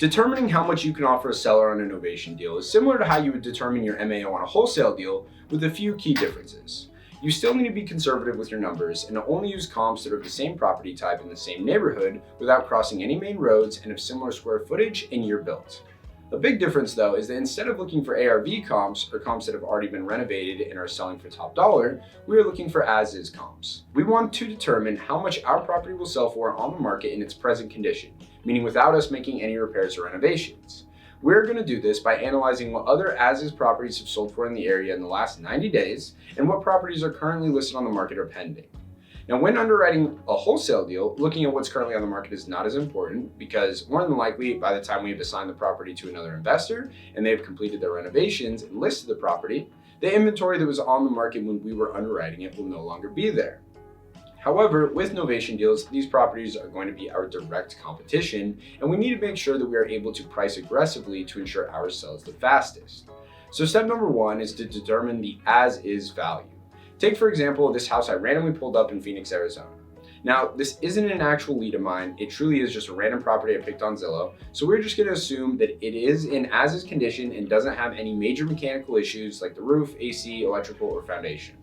Determining how much you can offer a seller on a novation deal is similar to how you would determine your MAO on a wholesale deal, with a few key differences. You still need to be conservative with your numbers and only use comps that are of the same property type in the same neighborhood without crossing any main roads and of similar square footage and year built. A big difference though is that instead of looking for ARV comps or comps that have already been renovated and are selling for top dollar, we are looking for as-is comps. We want to determine how much our property will sell for on the market in its present condition, meaning without us making any repairs or renovations. We're going to do this by analyzing what other as-is properties have sold for in the area in the last 90 days and what properties are currently listed on the market or pending. Now, when underwriting a wholesale deal, looking at what's currently on the market is not as important because more than likely, by the time we have assigned the property to another investor and they've completed their renovations and listed the property, the inventory that was on the market when we were underwriting it will no longer be there. However, with novation deals, these properties are going to be our direct competition, and we need to make sure that we are able to price aggressively to ensure ours sells the fastest. So step number one is to determine the as-is value. Take, for example, this house I randomly pulled up in Phoenix, Arizona. Now, this isn't an actual lead of mine. It truly is just a random property I picked on Zillow. So we're just going to assume that it is in as-is condition and doesn't have any major mechanical issues like the roof, AC, electrical, or foundation.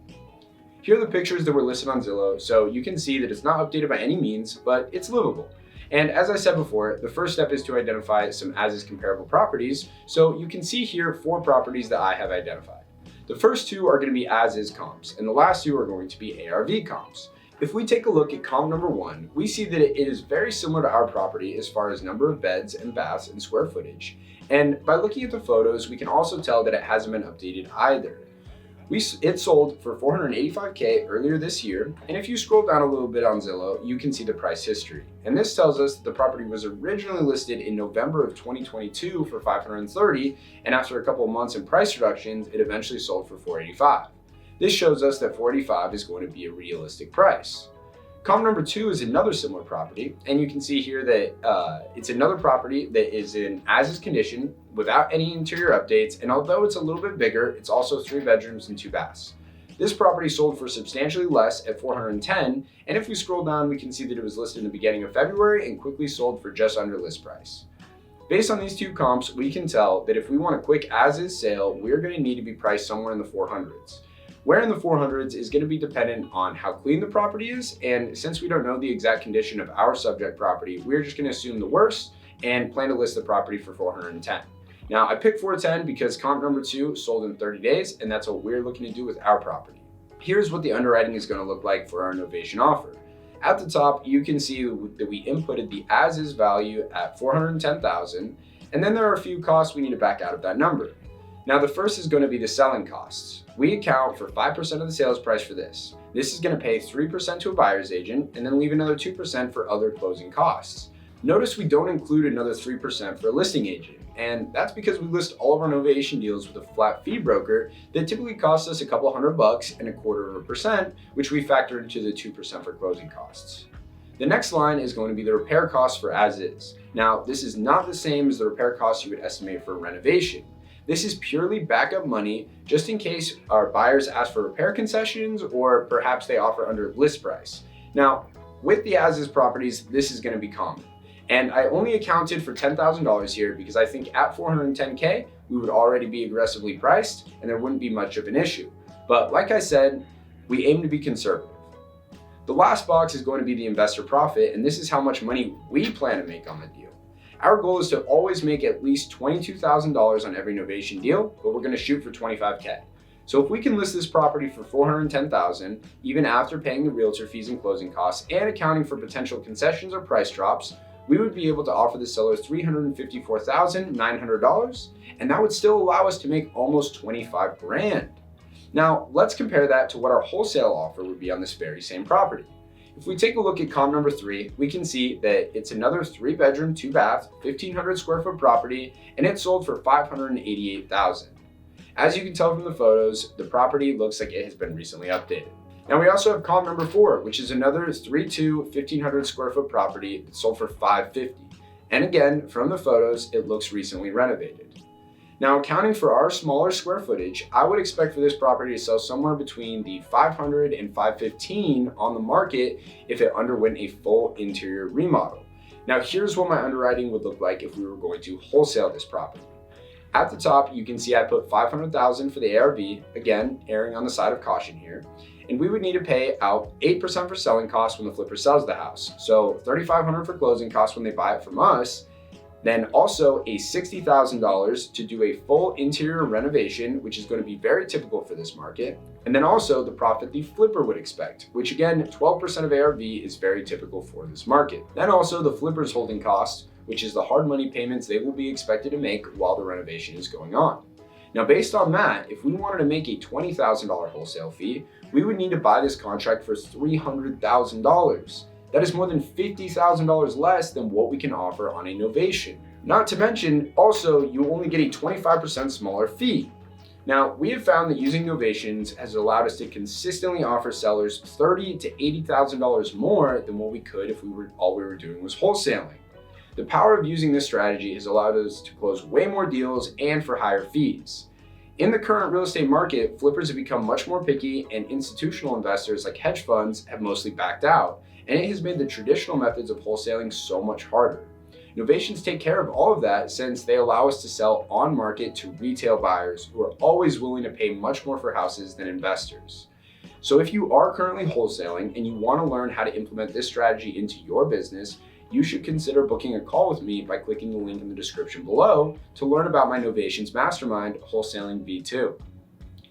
Here are the pictures that were listed on Zillow, so you can see that it's not updated by any means, but it's livable. And as I said before, the first step is to identify some as-is comparable properties. So you can see here 4 properties that I have identified. The first 2 are going to be as-is comps, and the last 2 are going to be ARV comps. If we take a look at comp number 1, we see that it is very similar to our property as far as number of beds and baths and square footage. And by looking at the photos, we can also tell that it hasn't been updated either. It sold for $485K earlier this year, and if you scroll down a little bit on Zillow, you can see the price history. And this tells us that the property was originally listed in November of 2022 for $530, and after a couple of months in price reductions, it eventually sold for $485. This shows us that $485 is going to be a realistic price. Comp number 2 is another similar property, and you can see here that it's another property that is in as-is condition without any interior updates, and although it's a little bit bigger, it's also 3 bedrooms and 2 baths. This property sold for substantially less at $410, and if we scroll down, we can see that it was listed in the beginning of February and quickly sold for just under list price. Based on these 2 comps, we can tell that if we want a quick as-is sale, we're going to need to be priced somewhere in the 400s. Where in the 400s is going to be dependent on how clean the property is, and since we don't know the exact condition of our subject property, we're just going to assume the worst and plan to list the property for $410. Now, I picked $410 because comp number 2 sold in 30 days, and that's what we're looking to do with our property. Here's what the underwriting is going to look like for our novation offer. At the top, you can see that we inputted the as-is value at $410,000, and then there are a few costs we need to back out of that number. Now, the first is going to be the selling costs. We account for 5% of the sales price for this. This is going to pay 3% to a buyer's agent and then leave another 2% for other closing costs. Notice we don't include another 3% for a listing agent, and that's because we list all of our novation deals with a flat fee broker that typically costs us a couple $100 and 1/4%, which we factor into the 2% for closing costs. The next line is going to be the repair costs for as is. Now, this is not the same as the repair costs you would estimate for a renovation. This is purely backup money just in case our buyers ask for repair concessions or perhaps they offer under list price. Now, with the as-is properties, this is going to be common. And I only accounted for $10,000 here because I think at $410K, we would already be aggressively priced and there wouldn't be much of an issue. But like I said, we aim to be conservative. The last box is going to be the investor profit, and this is how much money we plan to make on the deal. Our goal is to always make at least $22,000 on every novation deal, but we're going to shoot for $25K. So if we can list this property for $410,000, even after paying the realtor fees and closing costs and accounting for potential concessions or price drops, we would be able to offer the seller $354,900, and that would still allow us to make almost $25,000. Now, let's compare that to what our wholesale offer would be on this very same property. If we take a look at comp number 3, we can see that it's another 3 bedroom, 2 bath, 1,500 square foot property, and it sold for $588,000. As you can tell from the photos, the property looks like it has been recently updated. Now we also have comp number 4, which is another 3-2, 1,500 square foot property that sold for $550. And again, from the photos, it looks recently renovated. Now, accounting for our smaller square footage, I would expect for this property to sell somewhere between the $500 and $515 on the market if it underwent a full interior remodel. Now here's what my underwriting would look like if we were going to wholesale this property. At the top, you can see I put $500,000 for the ARV, again, erring on the side of caution here. And we would need to pay out 8% for selling costs when the flipper sells the house. So $3,500 for closing costs when they buy it from us. Then also a $60,000 to do a full interior renovation, which is going to be very typical for this market. And then also the profit the flipper would expect, which again, 12% of ARV is very typical for this market. Then also the flipper's holding costs, which is the hard money payments they will be expected to make while the renovation is going on. Now, based on that, if we wanted to make a $20,000 wholesale fee, we would need to buy this contract for $300,000. That is more than $50,000 less than what we can offer on a novation. Not to mention, also, you only get a 25% smaller fee. Now, we have found that using novations has allowed us to consistently offer sellers $30,000 to $80,000 more than what we could if all we were doing was wholesaling. The power of using this strategy has allowed us to close way more deals and for higher fees. In the current real estate market, flippers have become much more picky, and institutional investors like hedge funds have mostly backed out, and it has made the traditional methods of wholesaling so much harder. Novations take care of all of that since they allow us to sell on market to retail buyers who are always willing to pay much more for houses than investors. So if you are currently wholesaling and you want to learn how to implement this strategy into your business, you should consider booking a call with me by clicking the link in the description below to learn about my Novations Mastermind, Wholesaling V2.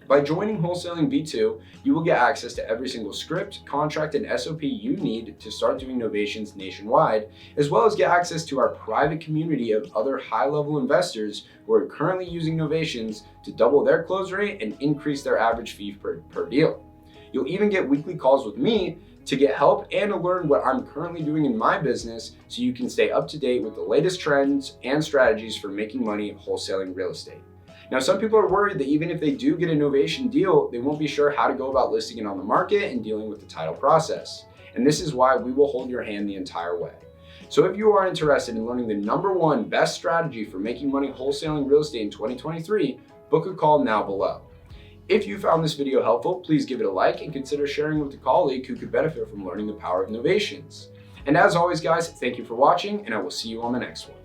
By joining Wholesaling V2, you will get access to every single script, contract, and SOP you need to start doing novations nationwide, as well as get access to our private community of other high-level investors who are currently using novations to double their close rate and increase their average fee per deal. You'll even get weekly calls with me to get help and to learn what I'm currently doing in my business so you can stay up to date with the latest trends and strategies for making money wholesaling real estate. Now, some people are worried that even if they do get a novation deal, they won't be sure how to go about listing it on the market and dealing with the title process. And this is why we will hold your hand the entire way. So if you are interested in learning the #1 best strategy for making money wholesaling real estate in 2023, book a call now below. If you found this video helpful, please give it a like and consider sharing with a colleague who could benefit from learning the power of novations. And as always, guys, thank you for watching, and I will see you on the next one.